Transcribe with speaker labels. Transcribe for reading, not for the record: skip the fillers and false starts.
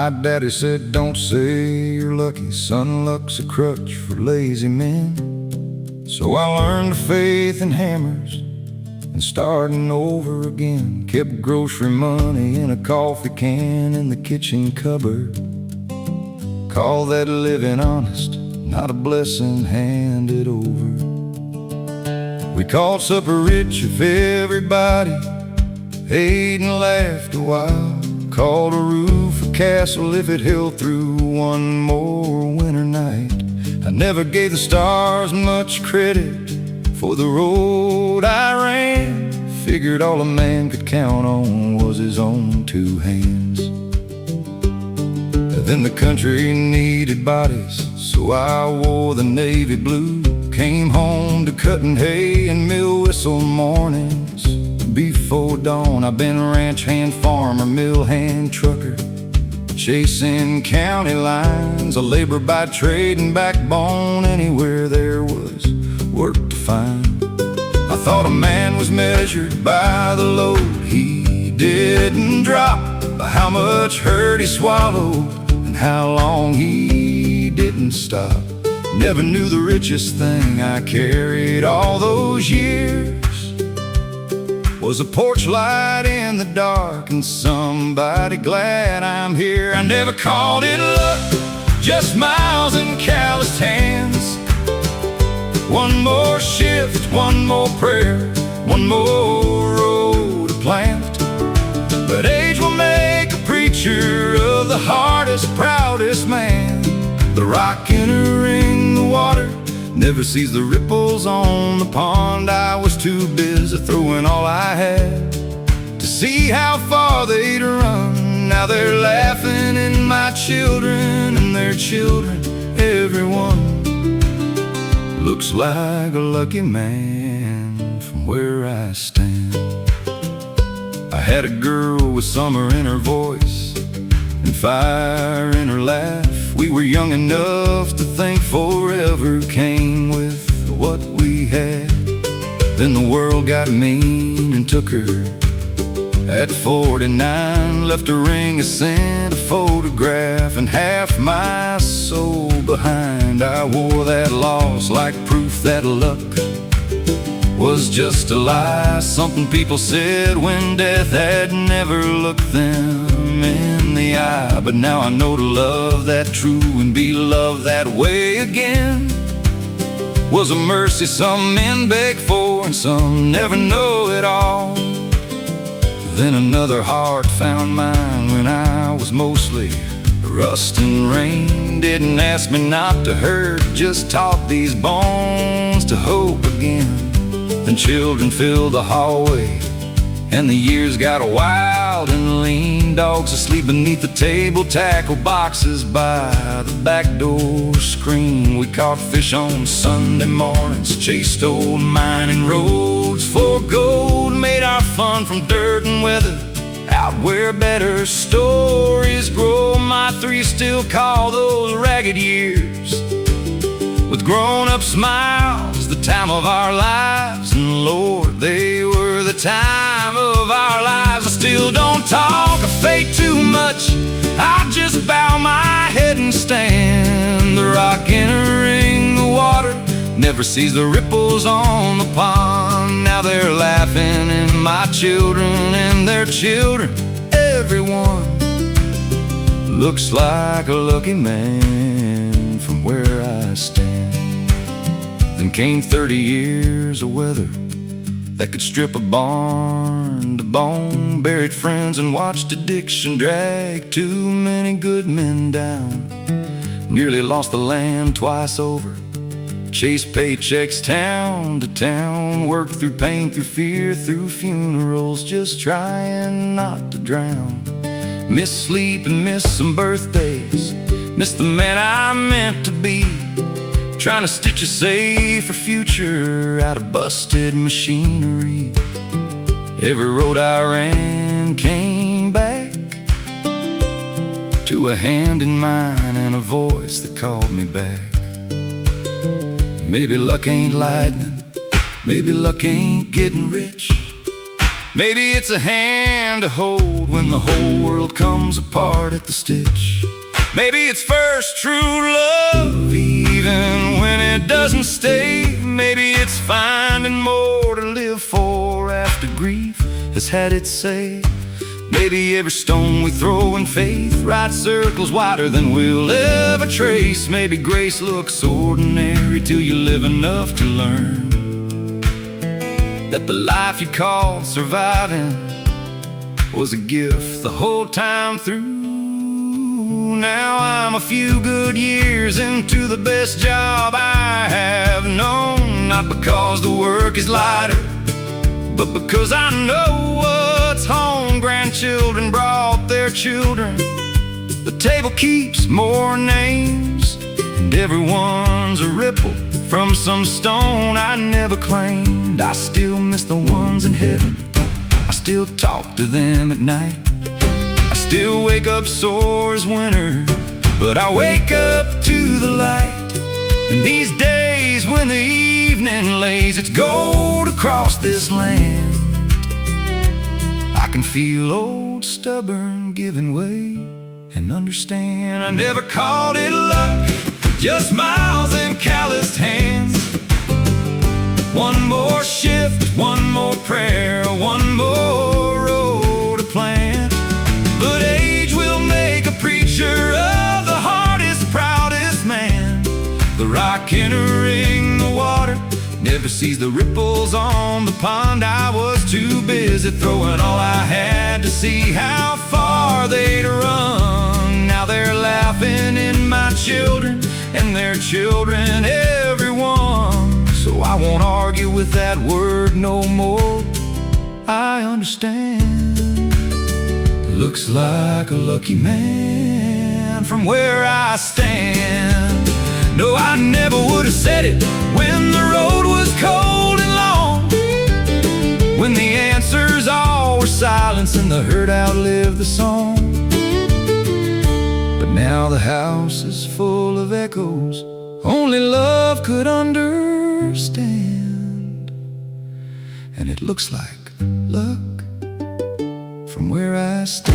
Speaker 1: My daddy said, don't say you're lucky, son, luck's a crutch for lazy men. So I learned faith in hammers and starting over again. Kept grocery money in a coffee can in the kitchen cupboard. Call that living honest, not a blessing handed over. We called supper rich if everybody ate and laughed a while. Called a roof a castle if it held through one more winter night. I never gave the stars much credit for the road I ran. Figured all a man could count on was his own two hands. Then the country needed bodies, so I wore the navy blue. Came home to cutting hay and mill whistle mornings. Before dawn, I've been ranch hand, farmer, mill hand, trucker, chasing county lines. A labor by trade and backbone anywhere there was work to find. I thought a man was measured by the load he didn't drop, by how much hurt he swallowed and how long he didn't stop. Never knew the richest thing I carried all those years was a porch light in the dark and somebody glad I'm here. I never called it luck, just miles and calloused hands. One more shift, one more prayer, one more road to plant. But age will make a preacher of the hardest, proudest man. The rock entering the water never sees the ripples on the pond. I was too busy throwing all I had to see how far they'd run. Now they're laughing, and my children and their children, everyone looks like a lucky man from where I stand. I had a girl with summer in her voice and fire in her laugh. We were young enough to think forever came with what we had. Then the world got mean and took her at 49. Left a ring, a cent, a photograph, and half my soul behind. I wore that loss like proof that luck was just a lie. Something people said when death had never looked them in the eye. But now I know to love that true and be loved that way again was a mercy some men beg for and some never know it all. Then another heart found mine when I was mostly rust and rain. Didn't ask me not to hurt, just taught these bones to hope again. Then children filled the hallway and the years got wild and lean. Dogs asleep beneath the table, tackle boxes by the back door screen. We caught fish on Sunday mornings, chased old mining roads for gold. Made our fun from dirt and weather, out where better stories grow. My three still call those ragged years with grown-up smiles the time of our lives. And Lord, they were the time of our lives. I still don't talk of fate too much, I just bow my head and stand. The rock entering the water never sees the ripples on the pond. Now they're laughing, and my children and their children, everyone looks like a lucky man from where I stand. Then came 30 years of weather that could strip a barn to bone. Buried friends and watched addiction drag too many good men down. Nearly lost the land twice over, chased paychecks town to town. Worked through pain, through fear, through funerals, just trying not to drown. Missed sleep and missed some birthdays, missed the man I meant to be. Trying to stitch a safer future out of busted machinery. Every road I ran came back to a hand in mine and a voice that called me back. Maybe luck ain't lightning, maybe luck ain't getting rich. Maybe it's a hand to hold when the whole world comes apart at the stitch. Maybe it's first true love, even when it doesn't stay. Maybe it's finding more to live for after grief has had its say. Maybe every stone we throw in faith writes circles wider than we'll ever trace. Maybe grace looks ordinary till you live enough to learn that the life you called surviving was a gift the whole time through. Now I'm a few good years into the best job I have known, not because the work is lighter, but because I know what's home. Grandchildren brought their children, the table keeps more names, and everyone's a ripple from some stone I never claimed. I still miss the ones in heaven, I still talk to them at night. I still wake up sore as winter, but I wake up to the light. And these days when the evening lays its gold across this land, I can feel old stubborn giving way and understand I never called it luck, just miles and calloused hands. One more shift, one more prayer, one more road to plant. But age will make a preacher of the hardest, proudest man. The rock entering the water never sees the ripples on the pond. I was too busy throwing all I had to see how far they'd run. Now they're laughing in my children and their children, everyone. So I won't argue with that word no more. I understand. Looks like a lucky man from where I stand. No, I never would have said it when the road was cold and long, when the answers all were silence and the hurt outlived the song. But now the house is full of echoes only love could understand, and it looks like luck from where I stand.